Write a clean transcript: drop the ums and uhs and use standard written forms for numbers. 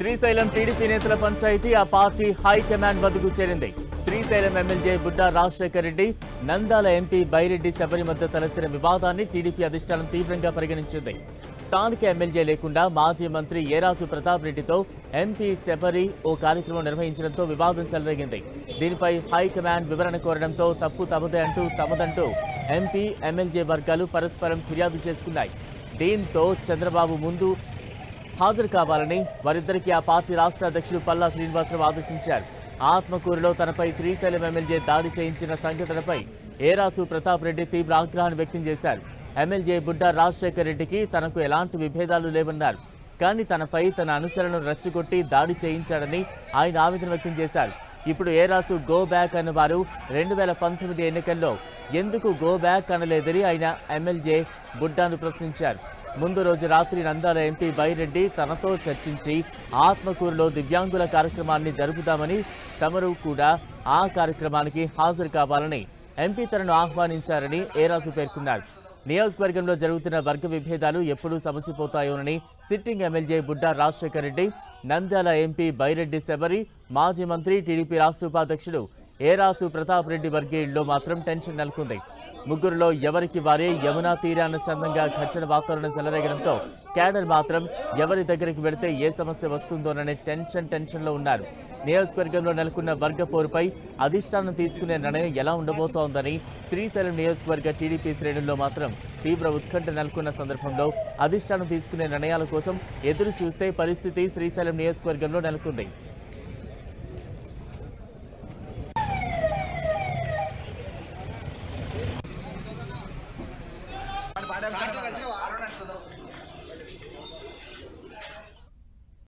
Srisailam TDP నేతల పంచాయతీ ఆ party high command వద్దకు చేరింది. శ్రీశైలం ఎమ్మెల్యే బుడ్డా రాజశేఖర్ రెడ్డి, నంద్యాల ఎంపీ బైరెడ్డి శబరి మధ్య తలెత్తిన వివాదాన్ని టీడీపీ అధిష్టానం తీవ్రంగా పరిగణించింది. స్థానిక ఎమ్మెల్యే లేకుండా మాజీ మంత్రి ఏరాసు ప్రతాప్ రెడ్డితో ఎంపీ శబరి ఓ కార్యక్రమం నిర్వహించడంతో వివాదం చెలరేగింది. దీనిపై హైకమాండ్ వివరణ కోరడంతో తప్పు తమదంటూ ఎంపీ ఎమ్మెల్యే వర్గాలు పరస్పరం ఫిర్యాదు చేసుకున్నాయి. దీంతో చంద్రబాబు ముందు హాజరు కావాలని వారిద్దరికీ ఆ పార్టీ రాష్ట్ర అధ్యక్షుడు పల్లా శ్రీనివాసరావు ఆదేశించారు. ఆత్మకూరులో తనపై శ్రీశైలం ఎమ్మెల్యే దాడి చేయించిన సంఘటనపై ఏరాసు ప్రతాప్ రెడ్డి తీవ్ర ఆగ్రహాన్ని వ్యక్తం చేశారు. ఎమ్మెల్యే బుడ్డా రాజశేఖర్ రెడ్డికి తనకు ఎలాంటి విభేదాలు లేవన్నారు. కానీ తనపై తన అనుచరులను రెచ్చగొట్టి దాడి చేయించాడని ఆయన ఆవేదన వ్యక్తం చేశారు. ఇప్పుడు ఏరాసు గో బ్యాక్ అన్న వారు 2019 ఎన్నికల్లో ఎందుకు గో బ్యాక్ అనలేదని ఆయన ఎమ్మెల్యే బుడ్డాను ప్రశ్నించారు. ముందు రోజు రాత్రి నంద్యాల ఎంపీ బైరెడ్డి తనతో చర్చించి ఆత్మకూరులో దివ్యాంగుల కార్యక్రమాన్ని జరుపుదామని, తమరు కూడా ఆ కార్యక్రమానికి హాజరు కావాలని ఎంపీ తనను ఆహ్వానించారని ఏరాసు పేర్కొన్నారు. నియోజకవర్గంలో జరుగుతున్న వర్గ విభేదాలు ఎప్పుడు సమసిపోతాయోనని sitting MLA Budda Rajasekhar Reddy, Nandyala MP Byreddy Shabari, మాజీ మంత్రి టీడీపీ రాష్ట్ర ఉపాధ్యక్షుడు ఏరాసు ప్రతాప్ రెడ్డి వర్గీయుల్లో మాత్రం టెన్షన్ నెలకొంది. ముగ్గురులో ఎవరికి వారే యమునా తీరాన చందంగా ఘర్షణ వాతావరణం చెలరేగడంతో క్యాడర్ మాత్రం ఎవరి దగ్గరికి వెళితే ఏ సమస్య వస్తుందోననే టెన్షన్లో ఉన్నారు. నియోజకవర్గంలో నెలకొన్న వర్గ పోరుపై అధిష్టానం తీసుకునే నిర్ణయం ఎలా ఉండబోతోందని శ్రీశైలం నియోజకవర్గ టీడీపీ శ్రేణుల్లో మాత్రం తీవ్ర ఉత్కంఠ నెలకొన్న సందర్భంలో అధిష్టానం తీసుకునే నిర్ణయాల కోసం ఎదురు చూస్తే పరిస్థితి శ్రీశైలం నియోజకవర్గంలో నెలకొంది.